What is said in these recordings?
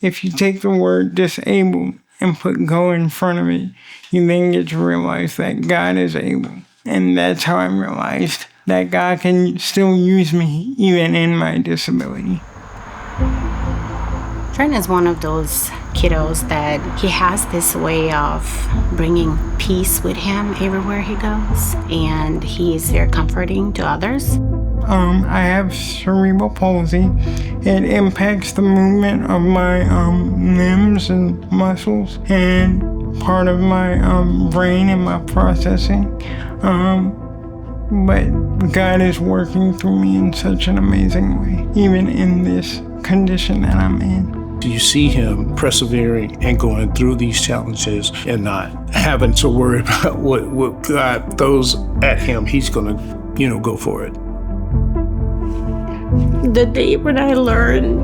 If you take the word disabled and put go in front of it, you then get to realize that God is able. And that's how I realized that God can still use me even in my disability. Trenton is one of those kiddos that he has this way of bringing peace with him everywhere he goes, and he is very comforting to others. I have cerebral palsy. It impacts the movement of my limbs and muscles and part of my brain and my processing. But God is working through me in such an amazing way, even in this condition that I'm in. You see him persevering and going through these challenges and not having to worry about what God throws at him. He's going to, go for it. The day when I learned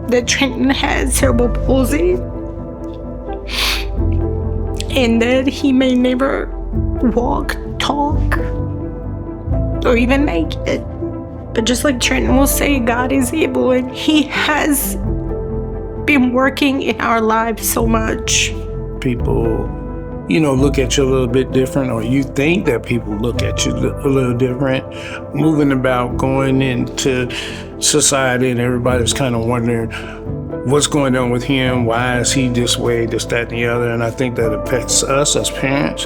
that Trenton had cerebral palsy and that he may never walk, talk, or even make it. But just like Trenton will say, God is able, and he has been working in our lives so much. People, look at you a little bit different, or you think that people look at you a little different. Moving about, going into society, and everybody's kind of wondering what's going on with him, why is he this way, this, that, and the other. And I think that affects us as parents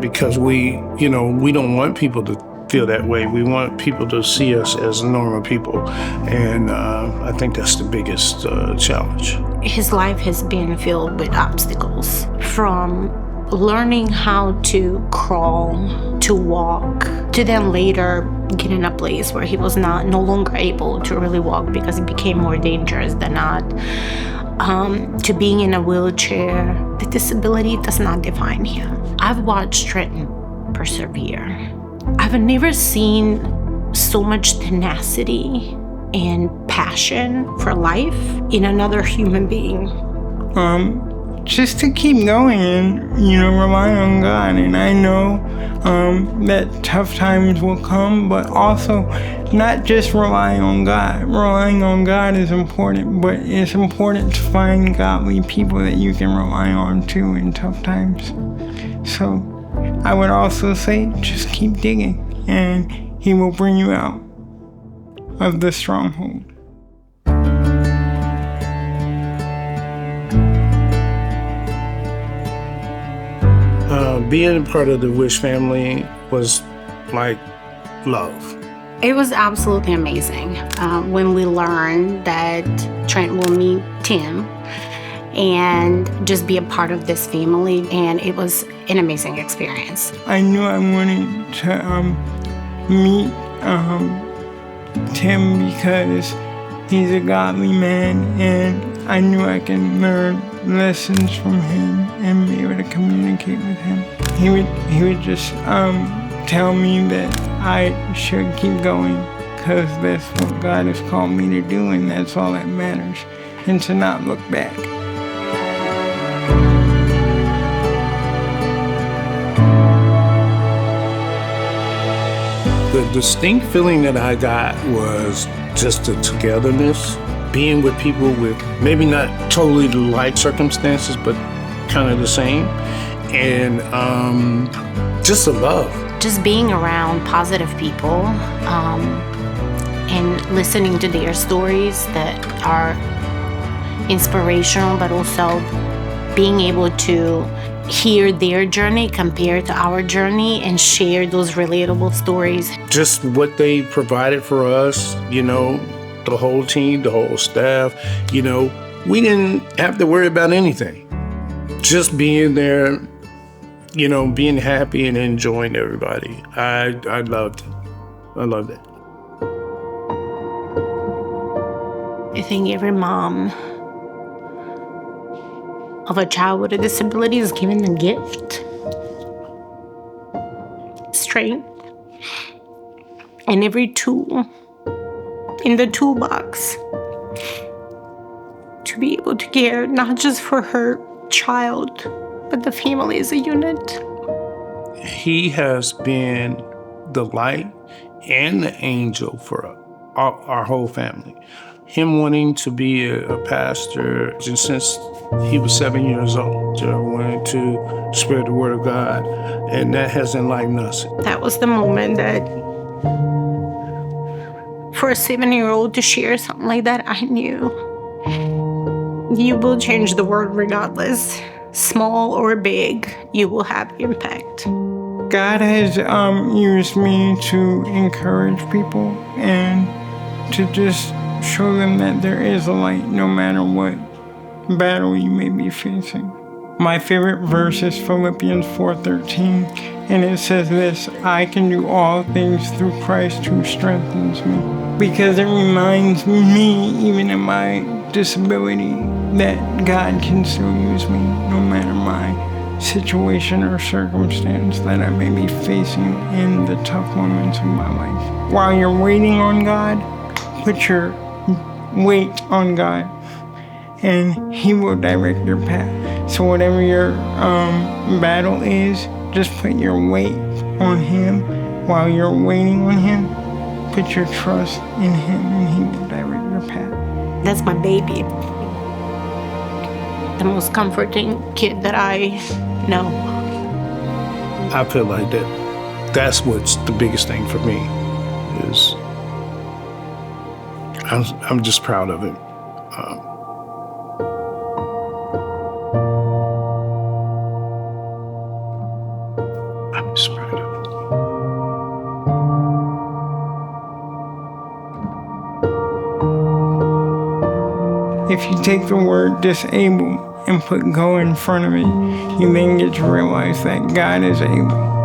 because we don't want people to feel that way. We want people to see us as normal people. And I think that's the biggest challenge. His life has been filled with obstacles, from learning how to crawl, to walk, to then later get in a place where he was no longer able to really walk because it became more dangerous than not, to being in a wheelchair. The disability does not define him. I've watched Trenton persevere. I've never seen so much tenacity and passion for life in another human being. Just to keep going and, rely on God. And I know that tough times will come, but also not just relying on God. Relying on God is important, but it's important to find godly people that you can rely on too in tough times. So I would also say, just keep digging, and he will bring you out of the stronghold. Being a part of the Wish family was like love. It was absolutely amazing when we learned that Trent will meet Tim and just be a part of this family, and it was an amazing experience. I knew I wanted to meet Tim because he's a godly man, and I knew I can learn lessons from him and be able to communicate with him. He would just tell me that I should keep going because that's what God has called me to do, and that's all that matters, and to not look back. The distinct feeling that I got was just the togetherness, being with people with maybe not totally the like circumstances, but kind of the same, and just the love. Just being around positive people and listening to their stories that are inspirational, but also being able to hear their journey compared to our journey and share those relatable stories. Just what they provided for us, the whole team, the whole staff, we didn't have to worry about anything. Just being there, being happy and enjoying everybody. I loved it. I loved it. I think every mom of a child with a disability is given a gift, strength, and every tool in the toolbox to be able to care not just for her child, but the family as a unit. He has been the light and the angel for our whole family. him wanting to be a pastor just since he was 7 years old, wanting to spread the word of God, and that has enlightened us. That was the moment that, for a 7-year-old to share something like that, I knew you will change the world regardless. Small or big, you will have impact. God has used me to encourage people and to just show them that there is a light no matter what battle you may be facing. My favorite verse is Philippians 4:13, and it says this: I can do all things through Christ who strengthens me. Because it reminds me, even in my disability, that God can still use me no matter my situation or circumstance that I may be facing in the tough moments of my life. While you're waiting on God, put your weight on God, and He will direct your path. So whatever your battle is, just put your weight on Him. While you're waiting on Him, put your trust in Him, and He will direct your path. That's my baby. The most comforting kid that I know. I feel like that's what's the biggest thing for me, is I'm just proud of him. I'm just proud of him. If you take the word disable and put go in front of it, you then get to realize that God is able.